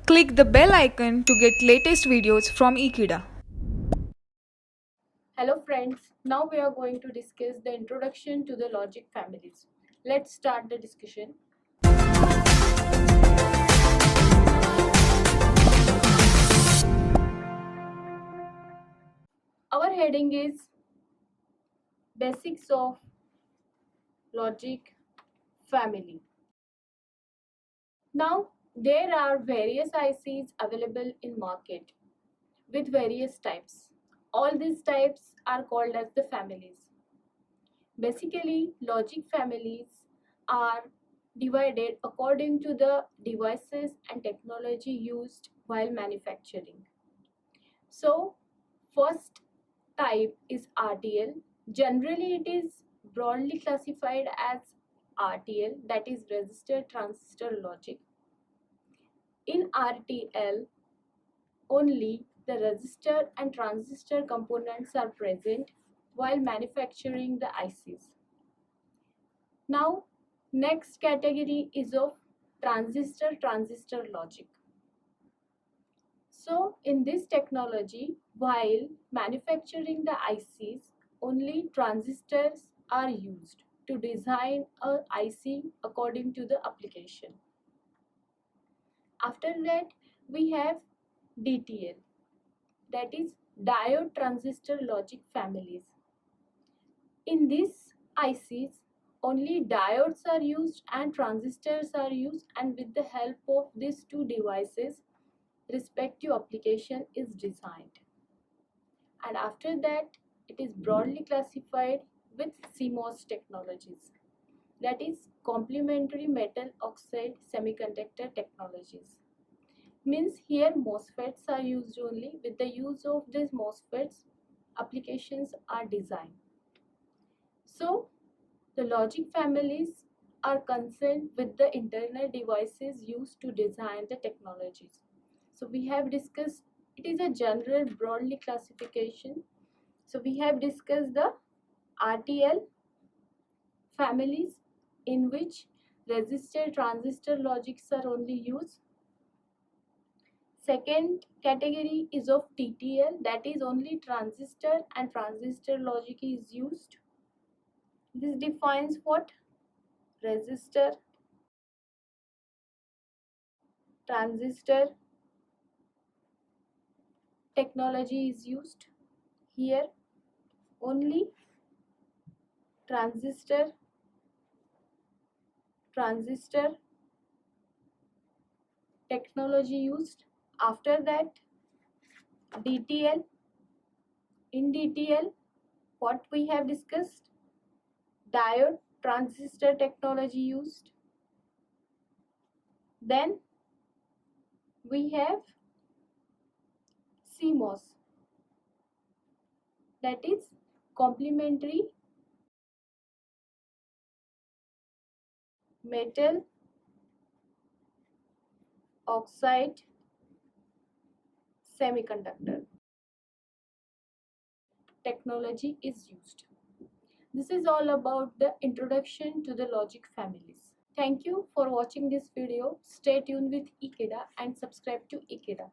Click the bell icon to get latest videos from Ekeeda. Hello friends, now we are going to discuss the introduction to the logic families. Let's start the discussion. Our heading is Basics of Logic Family. Now, there are various ICs available in market with various types. All these types are called as the families. Basically, logic families are divided according to the devices and technology used while manufacturing. So, first type is RTL. Generally, it is broadly classified as RTL, that is resistor transistor logic. In RTL, only the resistor and transistor components are present while manufacturing the ICs. Now, next category is of transistor logic. So, in this technology, while manufacturing the ICs, only transistors are used to design a IC according to the application. After that, we have DTL, that is diode transistor logic families. In these ICs, only diodes are used and transistors are used, and with the help of these two devices, respective application is designed. And after that, it is broadly classified with CMOS technologies, that is complementary metal oxide semiconductor technologies. Means here MOSFETs are used only. With the use of these MOSFETs, applications are designed. So the logic families are concerned with the internal devices used to design the technologies. So we have discussed, it is a general broadly classification. So we have discussed the RTL families, in which resistor transistor logics are only used. Second category is of TTL, that is only transistor and transistor logic is used. This defines what? Resistor, transistor technology is used. Here only transistor technology used. After that, DTL. In DTL, what we have discussed? Diode transistor technology used. Then we have CMOS, that is complementary metal oxide semiconductor technology is used. This is all about the introduction to the logic families. Thank you for watching this video. Stay tuned with Ekeeda and subscribe to Ekeeda.